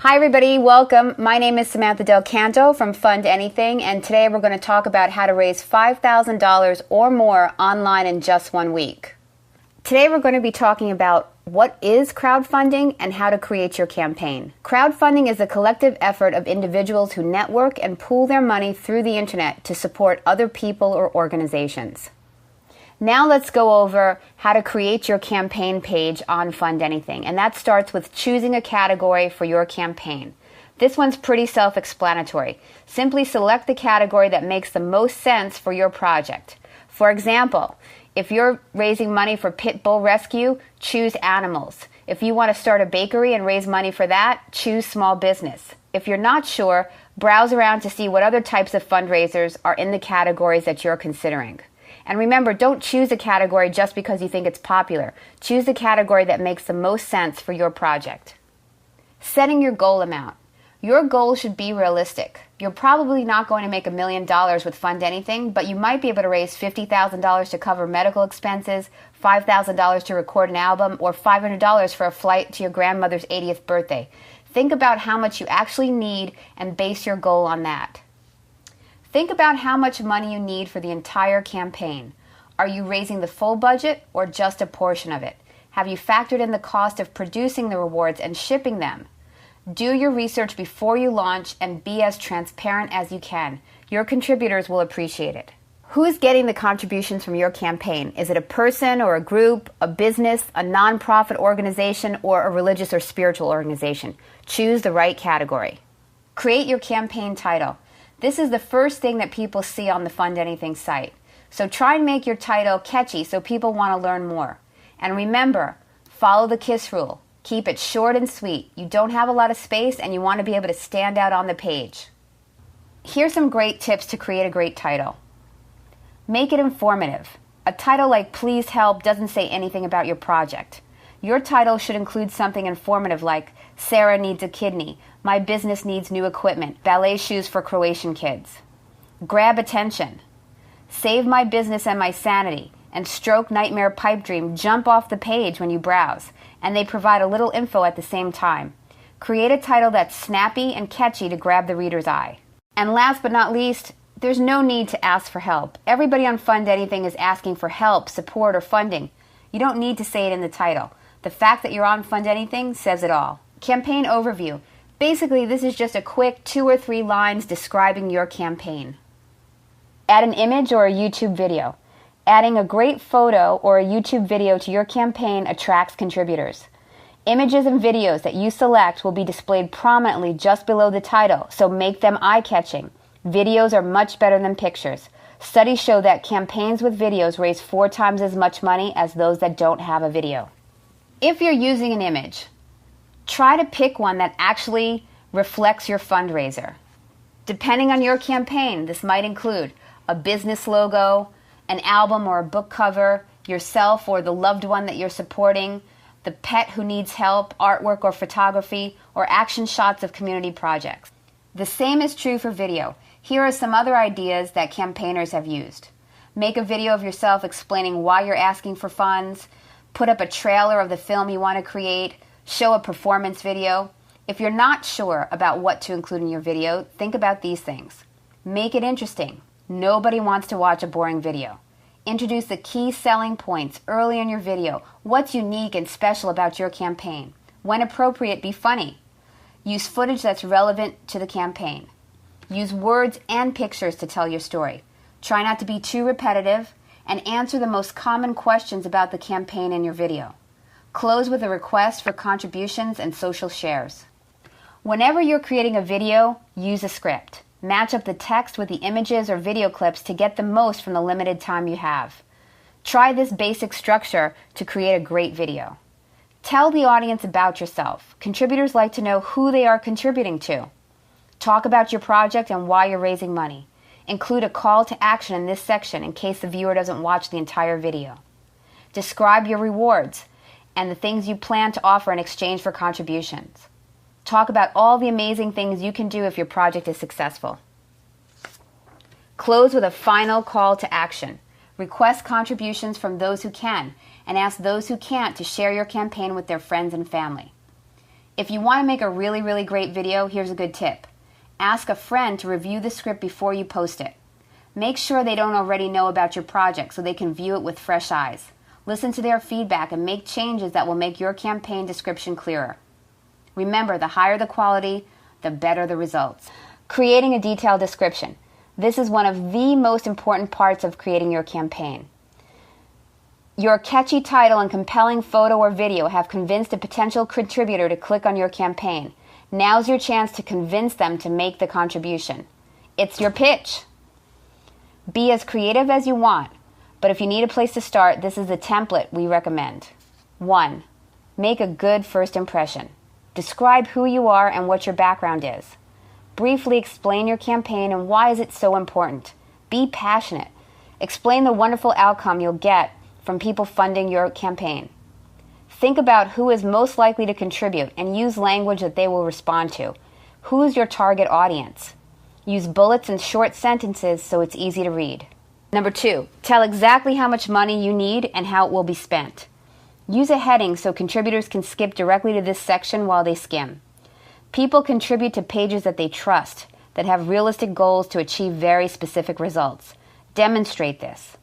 Hi everybody, welcome. My name is Samantha Del Canto from Fund Anything, and today we're going to talk about how to raise $5,000 or more online in just 1 week. Today we're going to be talking about what is crowdfunding and how to create your campaign. Crowdfunding is a collective effort of individuals who network and pool their money through the internet to support other people or organizations. Now let's go over how to create your campaign page on Fund Anything, and that starts with choosing a category for your campaign. This one's pretty self-explanatory. Simply select the category that makes the most sense for your project. For example, if you're raising money for pit bull rescue, choose animals. If you want to start a bakery and raise money for that, choose small business. If you're not sure, browse around to see what other types of fundraisers are in the categories that you're considering. And remember, don't choose a category just because you think it's popular. Choose the category that makes the most sense for your project. Setting your goal amount. Your goal should be realistic. You're probably not going to make $1 million with Fund Anything, but you might be able to raise $50,000 to cover medical expenses, $5,000 to record an album, or $500 for a flight to your grandmother's 80th birthday. Think about how much you actually need and base your goal on that. Think about how much money you need for the entire campaign. Are you raising the full budget or just a portion of it? Have you factored in the cost of producing the rewards and shipping them? Do your research before you launch and be as transparent as you can. Your contributors will appreciate it. Who is getting the contributions from your campaign? Is it a person or a group, a business, a nonprofit organization, or a religious or spiritual organization? Choose the right category. Create your campaign title. This is the first thing that people see on the Fund Anything site. So try and make your title catchy so people want to learn more. And remember, follow the KISS rule. Keep it short and sweet. You don't have a lot of space and you want to be able to stand out on the page. Here's some great tips to create a great title. Make it informative. A title like Please Help doesn't say anything about your project. Your title should include something informative like Sarah needs a kidney, my business needs new equipment, ballet shoes for Croatian kids. Grab attention. Save my business and my sanity, and stroke nightmare pipe dream jump off the page when you browse, and they provide a little info at the same time. Create a title that's snappy and catchy to grab the reader's eye. And last but not least, there's no need to ask for help. Everybody on Fund Anything is asking for help, support, or funding. You don't need to say it in the title. The fact that you're on Fund Anything says it all. Campaign overview. Basically, this is just a quick 2 or 3 lines describing your campaign. Add an image or a YouTube video. Adding a great photo or a YouTube video to your campaign attracts contributors. Images and videos that you select will be displayed prominently just below the title, so make them eye-catching. Videos are much better than pictures. Studies show that campaigns with videos raise 4 times as much money as those that don't have a video. If you're using an image, try to pick one that actually reflects your fundraiser. Depending on your campaign, this might include a business logo, an album or a book cover, yourself or the loved one that you're supporting, the pet who needs help, artwork or photography, or action shots of community projects. The same is true for video. Here are some other ideas that campaigners have used. Make a video of yourself explaining why you're asking for funds. Put up a trailer of the film you want to create. Show a performance video. If you're not sure about what to include in your video, think about these things. Make it interesting. Nobody wants to watch a boring video. Introduce the key selling points early in your video. What's unique and special about your campaign? When appropriate, be funny. Use footage that's relevant to the campaign. Use words and pictures to tell your story. Try not to be too repetitive, and answer the most common questions about the campaign in your video. Close with a request for contributions and social shares. Whenever you're creating a video, use a script. Match up the text with the images or video clips to get the most from the limited time you have. Try this basic structure to create a great video. Tell the audience about yourself. Contributors like to know who they are contributing to. Talk about your project and why you're raising money. Include a call to action in this section in case the viewer doesn't watch the entire video. Describe your rewards and the things you plan to offer in exchange for contributions. Talk about all the amazing things you can do if your project is successful. Close with a final call to action. Request contributions from those who can and ask those who can't to share your campaign with their friends and family. If you want to make a really, really great video, here's a good tip. Ask a friend to review the script before you post it. Make sure they don't already know about your project so they can view it with fresh eyes. Listen to their feedback and make changes that will make your campaign description clearer. Remember, the higher the quality, the better the results. Creating a detailed description. This is one of the most important parts of creating your campaign. Your catchy title and compelling photo or video have convinced a potential contributor to click on your campaign. Now's your chance to convince them to make the contribution. It's your pitch. Be as creative as you want, but if you need a place to start, this is the template we recommend. 1. Make a good first impression. Describe who you are and what your background is. Briefly explain your campaign and why is it so important. Be passionate. Explain the wonderful outcome you'll get from people funding your campaign. Think about who is most likely to contribute and use language that they will respond to. Who's your target audience? Use bullets and short sentences so it's easy to read. Number 2, tell exactly how much money you need and how it will be spent. Use a heading so contributors can skip directly to this section while they skim. People contribute to pages that they trust, that have realistic goals to achieve very specific results. Demonstrate this.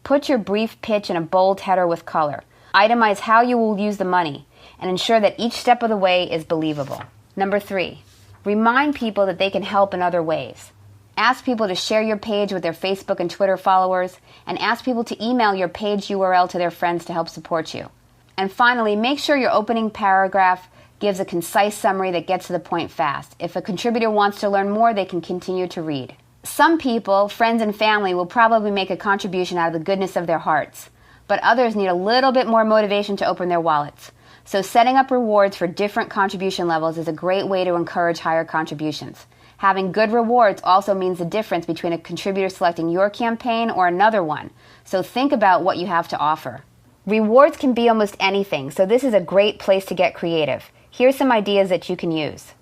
Put your brief pitch in a bold header with color. Itemize how you will use the money and ensure that each step of the way is believable. Number 3, remind people that they can help in other ways. Ask people to share your page with their Facebook and Twitter followers, and ask people to email your page URL to their friends to help support you. And finally, make sure your opening paragraph gives a concise summary that gets to the point fast. If a contributor wants to learn more, they can continue to read. Some people, friends and family, will probably make a contribution out of the goodness of their hearts, but others need a little bit more motivation to open their wallets. So setting up rewards for different contribution levels is a great way to encourage higher contributions. Having good rewards also means the difference between a contributor selecting your campaign or another one. So think about what you have to offer. Rewards can be almost anything, so this is a great place to get creative. Here's some ideas that you can use.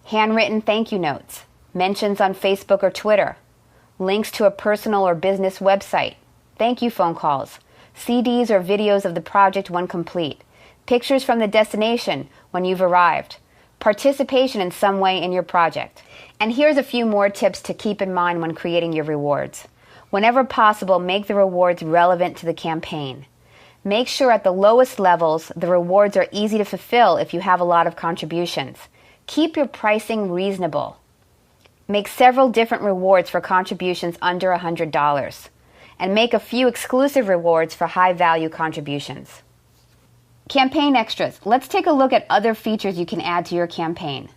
Handwritten thank you notes, mentions on Facebook or Twitter, links to a personal or business website, thank you phone calls, CDs or videos of the project when complete, pictures from the destination when you've arrived, participation in some way in your project. And here's a few more tips to keep in mind when creating your rewards. Whenever possible, make the rewards relevant to the campaign. Make sure at the lowest levels, the rewards are easy to fulfill if you have a lot of contributions. Keep your pricing reasonable. Make several different rewards for contributions under $100. And make a few exclusive rewards for high-value contributions. Campaign extras. Let's take a look at other features you can add to your campaign.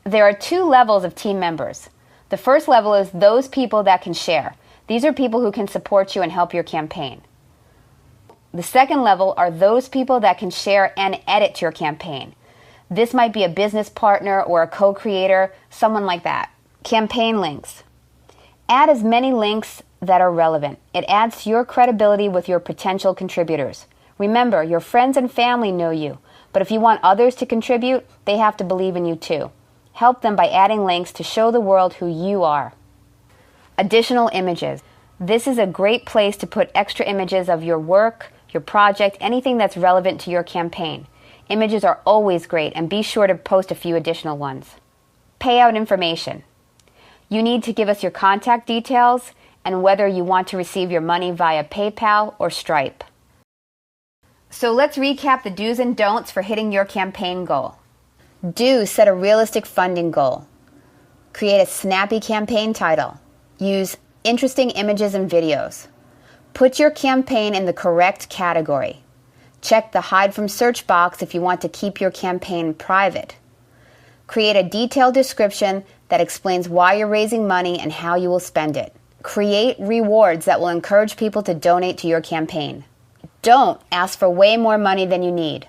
There are 2 levels of team members. The first level is those people that can share. These are people who can support you and help your campaign. The second level are those people that can share and edit your campaign. This might be a business partner or a co-creator, someone like that. Campaign links. Add as many links that are relevant. It adds to your credibility with your potential contributors. Remember, your friends and family know you, but if you want others to contribute, they have to believe in you too. Help them by adding links to show the world who you are. Additional images. This is a great place to put extra images of your work, your project, anything that's relevant to your campaign. Images are always great, and be sure to post a few additional ones. Payout information. You need to give us your contact details and whether you want to receive your money via PayPal or Stripe. So let's recap the do's and don'ts for hitting your campaign goal. Do set a realistic funding goal. Create a snappy campaign title. Use interesting images and videos. Put your campaign in the correct category. Check the hide from search box if you want to keep your campaign private. Create a detailed description that explains why you're raising money and how you will spend it. Create rewards that will encourage people to donate to your campaign. Don't ask for way more money than you need.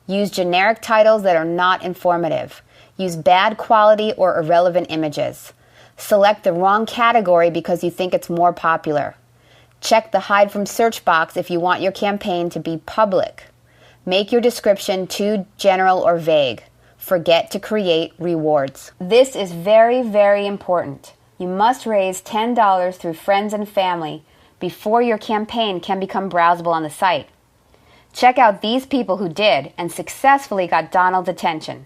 Use generic titles that are not informative. Use bad quality or irrelevant images. Select the wrong category because you think it's more popular. Check the hide from search box if you want your campaign to be public. Make your description too general or vague. Forget to create rewards. This is very, very important. You must raise $10 through friends and family before your campaign can become browsable on the site. Check out these people who did and successfully got Donald's attention.